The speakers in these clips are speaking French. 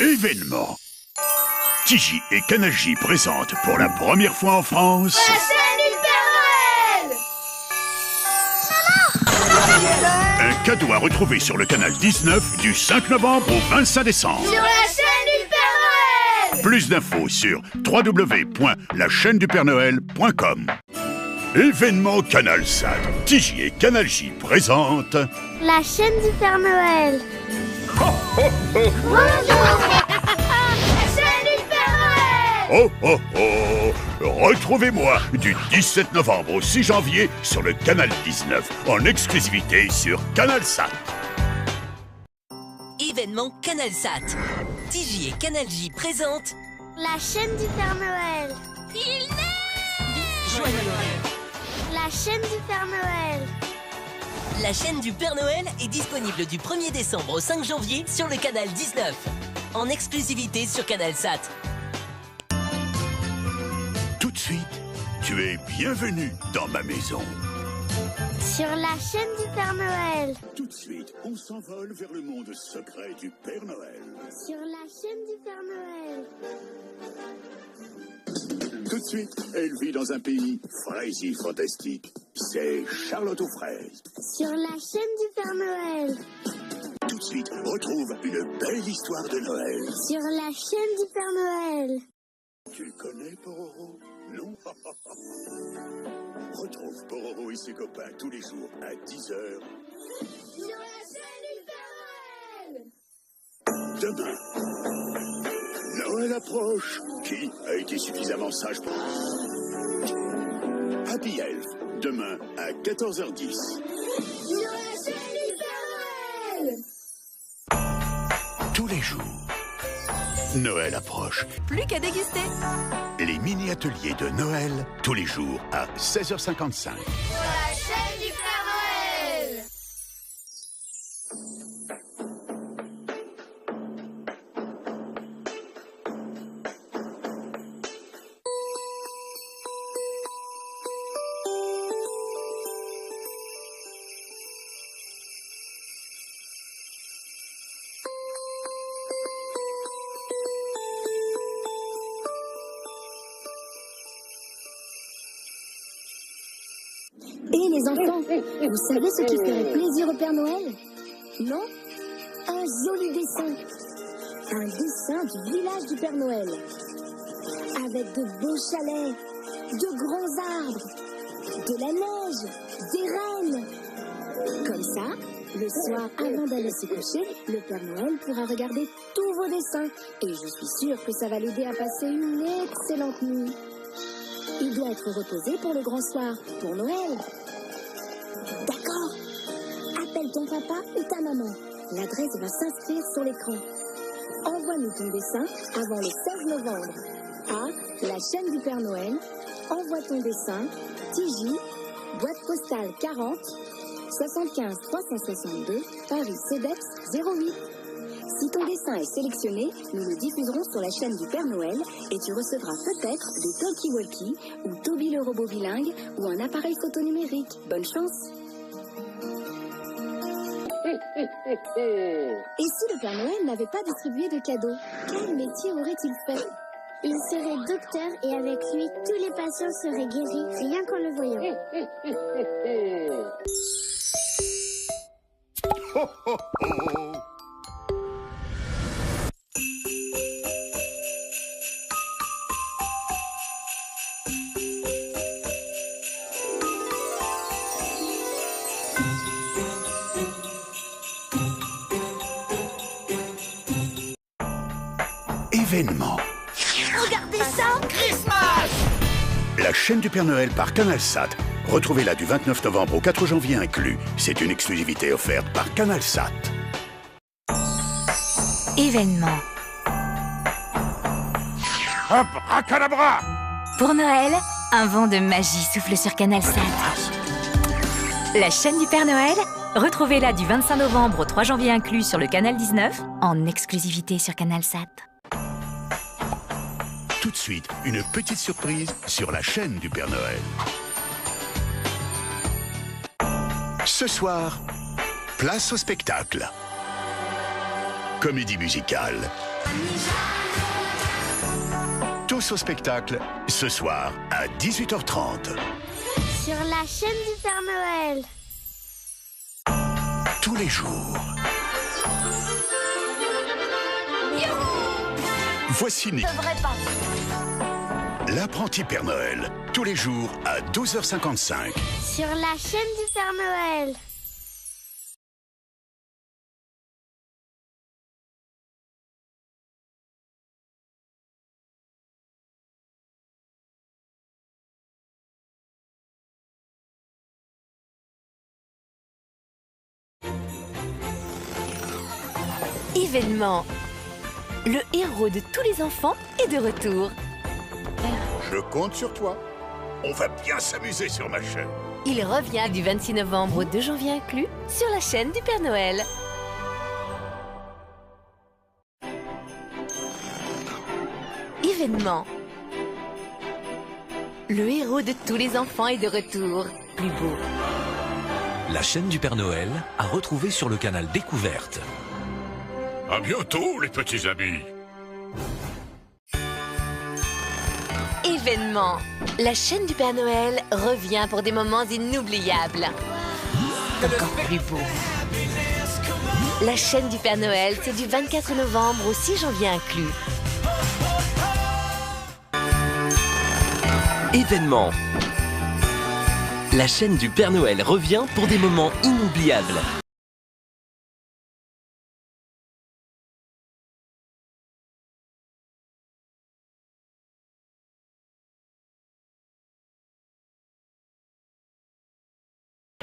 Événement. Tiji et Canal J présentent pour la première fois en France... La chaîne du Père Noël! Un cadeau à retrouver sur le canal 19 du 5 novembre au 25 décembre. Sur la chaîne du Père Noël! Plus d'infos sur www.lachaînedupernoël.com. Événement CanalSat. Tiji et Canal J présentent... La chaîne du Père Noël! Bonjour! La chaîne du Père Noël! Oh oh oh! Retrouvez-moi du 17 novembre au 6 janvier sur le canal 19, en exclusivité sur CanalSat. Événement CanalSat. Tiji et Canal J présentent La chaîne du Père Noël! Il naît! Joyeux Noël! La chaîne du Père Noël! La chaîne du Père Noël est disponible du 1er décembre au 5 janvier sur le canal 19, en exclusivité sur CanalSat. Tout de suite, tu es bienvenu dans ma maison. Sur la chaîne du Père Noël! Tout de suite, on s'envole vers le monde secret du Père Noël. Sur la chaîne du Père Noël! Tout de suite, elle vit dans un pays fraisi fantastique. C'est Charlotte aux fraises. Sur la chaîne du Père Noël! Tout de suite, retrouve une belle histoire de Noël. Sur la chaîne du Père Noël! Tu connais Pororo? Non? Retrouve Pororo et ses copains tous les jours à 10h. Sur la chaîne du Père Noël! Demain, Noël approche. Qui a été suffisamment sage pour... Happy Elf, demain à 14h10. Sur la chaîne du Père Noël! Tous les jours, Noël approche. Plus qu'à déguster. Les mini-ateliers de Noël, tous les jours à 16h55. Sur la chaîne du Père Noël! Et les enfants, vous savez ce qui ferait plaisir au Père Noël? Non? Un joli dessin. Un dessin du village du Père Noël. Avec de beaux chalets, de grands arbres, de la neige, des rennes. Comme ça, le soir, avant d'aller se coucher, le Père Noël pourra regarder tous vos dessins. Et je suis sûre que ça va l'aider à passer une excellente nuit. Il doit être reposé pour le grand soir, pour Noël. D'accord. Appelle ton papa ou ta maman. L'adresse va s'inscrire sur l'écran. Envoie-nous ton dessin avant le 16 novembre. À la chaîne du Père Noël. Envoie ton dessin. Tiji, boîte postale 40, 75 362, Paris CEDEX 08. Si ton dessin est sélectionné, nous le diffuserons sur la chaîne du Père Noël et tu recevras peut-être des talkie-walkie ou Toby le robot bilingue ou un appareil photo numérique. Bonne chance! Et si le Père Noël n'avait pas distribué de cadeaux, quel métier aurait-il fait? Il serait docteur et avec lui, tous les patients seraient guéris rien qu'en le voyant. Ho, ho, ho. Événement. Regardez ça! La chaîne du Père Noël par CanalSat. Retrouvez-la du 29 novembre au 4 janvier inclus. C'est une exclusivité offerte par CanalSat. Événement. Hop, racadabra! Pour Noël, un vent de magie souffle sur CanalSat. La chaîne du Père Noël, retrouvez-la du 25 novembre au 3 janvier inclus sur le canal 19, en exclusivité sur CanalSat. Tout de suite, une petite surprise sur la chaîne du Père Noël. Ce soir, place au spectacle. Comédie musicale, Tous au spectacle, ce soir à 18h30. Sur la chaîne du Père Noël. Tous les jours. Voici l'apprenti Père Noël. Tous les jours à 12h55. Sur la chaîne du Père Noël. Événement. Le héros de tous les enfants est de retour. Je compte sur toi. On va bien s'amuser sur ma chaîne. Il revient du 26 novembre au 2 janvier inclus sur la chaîne du Père Noël. Événement. Le héros de tous les enfants est de retour. Plus beau. La chaîne du Père Noël à retrouver sur le canal Découverte. À bientôt, les petits amis. Événement. La chaîne du Père Noël revient pour des moments inoubliables. Encore plus beau. La chaîne du Père Noël, c'est du 24 novembre au 6 janvier inclus. Événement. La chaîne du Père Noël revient pour des moments inoubliables.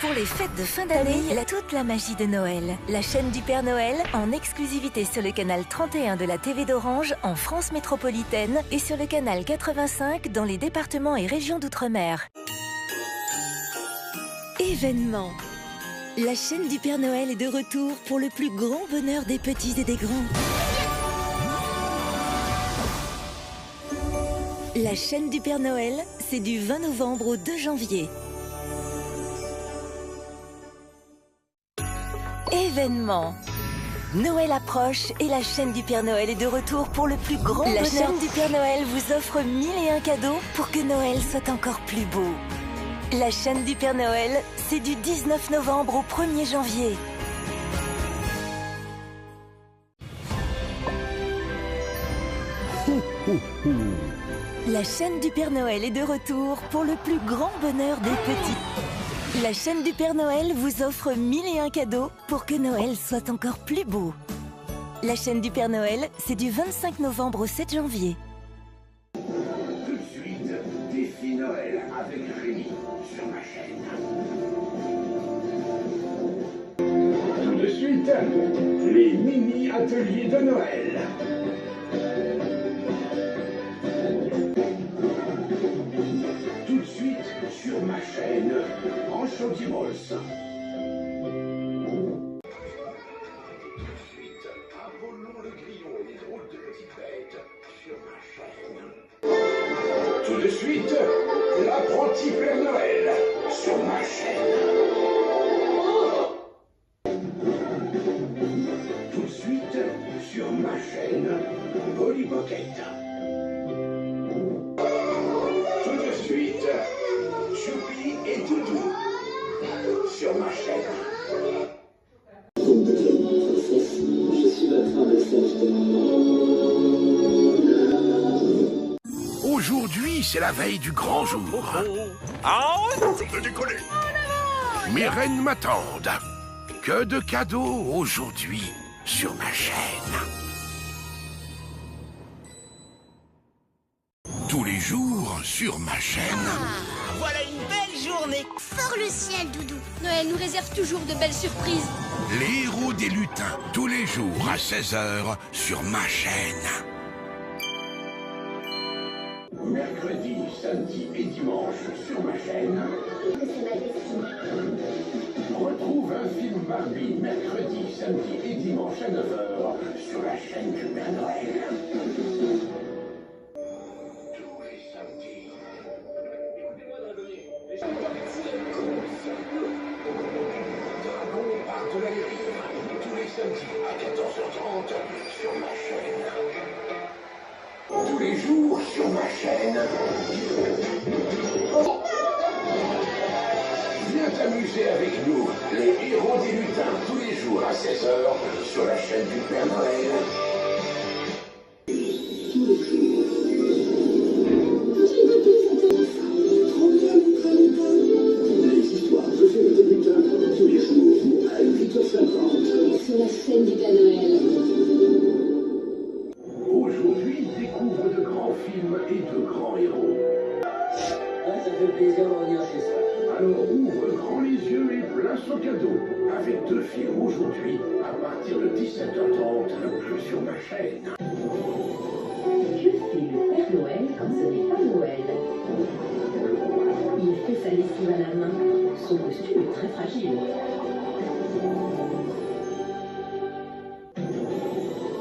Pour les fêtes de fin d'année, toute la magie de Noël. La chaîne du Père Noël en exclusivité sur le canal 31 de la TV d'Orange en France métropolitaine et sur le canal 85 dans les départements et régions d'outre-mer. Événement. La chaîne du Père Noël est de retour pour le plus grand bonheur des petits et des grands. La chaîne du Père Noël, c'est du 20 novembre au 2 janvier. Événement. Noël approche et la chaîne du Père Noël est de retour pour le plus grand bonheur. La chaîne du Père Noël vous offre 1001 cadeaux pour que Noël soit encore plus beau. La chaîne du Père Noël, c'est du 19 novembre au 1er janvier. La chaîne du Père Noël est de retour pour le plus grand bonheur des petits. La chaîne du Père Noël vous offre 1001 cadeaux pour que Noël soit encore plus beau. La chaîne du Père Noël, c'est du 25 novembre au 7 janvier. Tout de suite, défi Noël avec Rémi sur ma chaîne. Tout de suite, les mini-ateliers de Noël. Tout de suite, sur ma chaîne, en Chautimos. Tout de suite, l'apprenti Père Noël sur ma chaîne. Tout de suite, sur ma chaîne, Polly Pocket. Tout de suite, Choupi et Doudou sur ma chaîne. Je suis votre message. Aujourd'hui, c'est la veille du grand jour. On peut décoller. Mes reines m'attendent. Que de cadeaux aujourd'hui sur ma chaîne. Tous les jours sur ma chaîne. Voilà une belle journée. Fort le ciel, Doudou. Noël nous réserve toujours de belles surprises. Les héros des lutins, tous les jours à 16h sur ma chaîne. Mercredi, samedi et dimanche sur ma chaîne. Retrouve un film Barbie mercredi, samedi et dimanche à 9h sur la chaîne du Père Noël. Tous les samedis. Dragon par de la dérive. Tous les samedis à 14h30 sur ma chaîne. les jours sur ma chaîne. Viens t'amuser avec nous, les héros des lutins, tous les jours à 16h sur la chaîne du Père Noël. Les histoires préférées des lutins, tous les jours à 8h50 sur la chaîne du Père Noël. Aujourd'hui, découvre de grands films et de grands héros. Ça fait plaisir de revenir chez soi. Alors ouvre grand les yeux et place au cadeau. Avec 2 films aujourd'hui, à partir de 17h30 sur ma chaîne. Que fait le Père Noël quand ce n'est pas Noël? Il fait sa lessive à la main. Son costume est très fragile.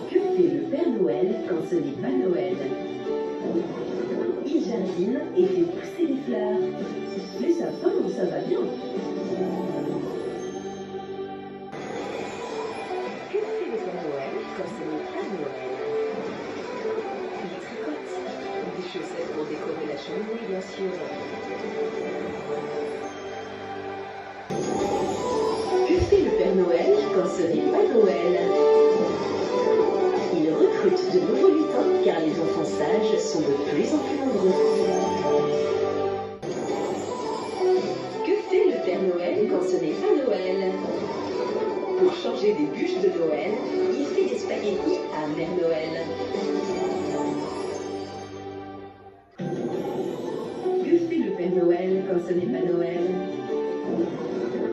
Que fait le Père Noël quand ce n'est pas Noël? Il jardine et fait pousser des fleurs. Les sapins, ça va bien. Que fait le Père Noël quand ce n'est pas Noël? Il tricote. Des chaussettes pour décorer la cheminée, bien sûr. Que fait le Père Noël quand ce n'est pas Noël? Il recrute de nouveaux lutins car les enfants sages sont de plus en plus nombreux. Que fait le Père Noël quand ce n'est pas Noël? Pour changer des bûches de Noël, il fait des spaghettis à Mère Noël. Que fait le Père Noël quand ce n'est pas Noël?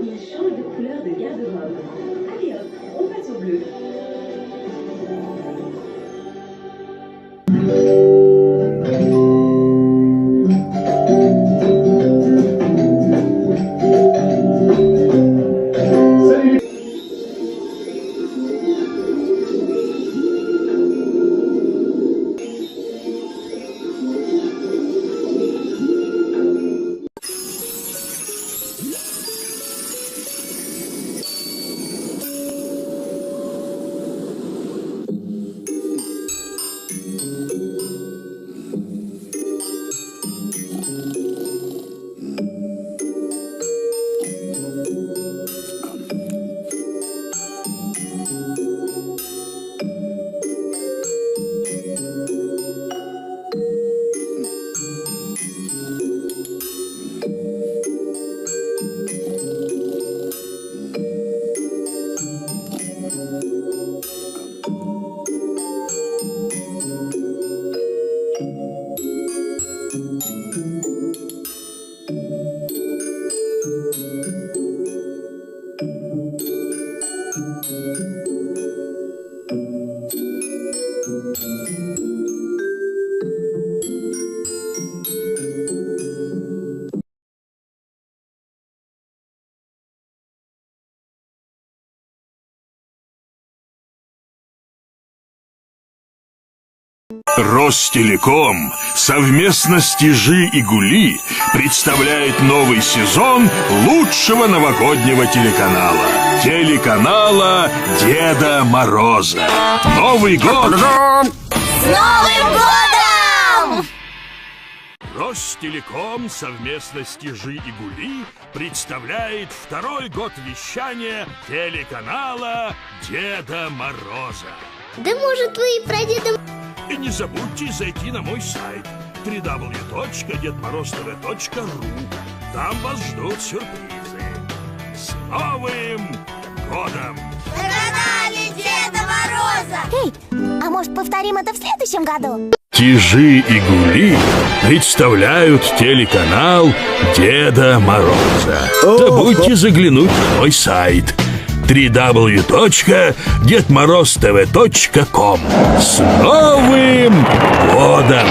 Il change de couleur de garde-robe. Allez hop, on passe au bleu. Ростелеком совместно с Тижи и Гули представляет новый сезон лучшего новогоднего телеканала. Телеканала Деда Мороза. Новый год! С Новым годом! Ростелеком совместно с Тижи и Гули представляет второй год вещания телеканала Деда Мороза. Да может вы и про Деда... И не забудьте зайти на мой сайт www.dedmoroztv.ru. Там вас ждут сюрпризы. С Новым годом! На канале Деда Мороза! Эй, а может повторим это в следующем году? Тижи и Гули представляют телеканал Деда Мороза. Забудьте заглянуть на мой сайт www.dedmoroztv.com. С Новым годом!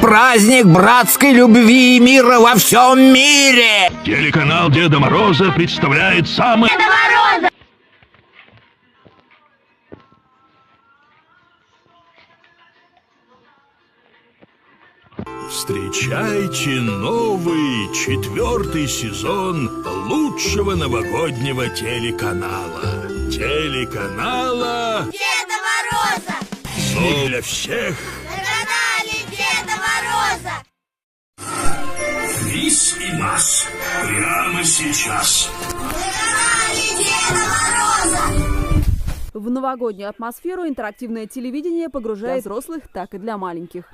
Праздник братской любви и мира во всем мире! Телеканал Деда Мороза представляет самый... Деда Мороза! Встречайте новый 4-й сезон лучшего новогоднего телеканала. Телеканала Деда Мороза! Сон для всех. На канале Мороза! Крис и Масс. Прямо сейчас. Деда Мороза! В новогоднюю атмосферу интерактивное телевидение погружает взрослых, так и для маленьких.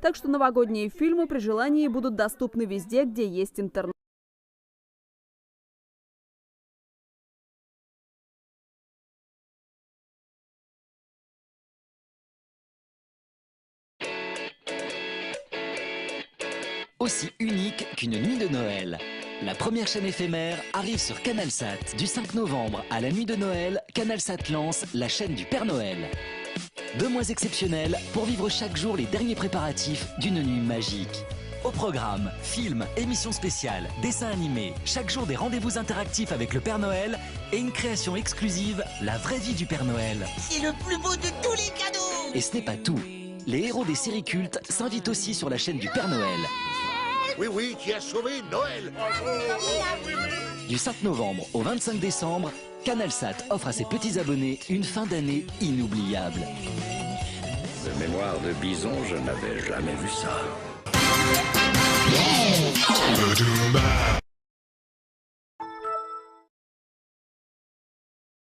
Так что новогодние фильмы при желании будут доступны везде, где есть интернет. Aussi unique qu'une nuit de Noël. La première chaîne éphémère arrive sur CanalSat. Du 5 novembre à la nuit de Noël, CanalSat lance la chaîne du Père Noël. 2 mois exceptionnels pour vivre chaque jour les derniers préparatifs d'une nuit magique. Au programme, films, émissions spéciales, dessins animés, chaque jour des rendez-vous interactifs avec le Père Noël et une création exclusive, la vraie vie du Père Noël. C'est le plus beau de tous les cadeaux! Et ce n'est pas tout. Les héros des séries cultes s'invitent aussi sur la chaîne du Père Noël. Oui, oui, qui a sauvé Noël. Du 5 novembre au 25 décembre, CanalSat offre à ses petits abonnés une fin d'année inoubliable. De mémoire de bison, je n'avais jamais vu ça.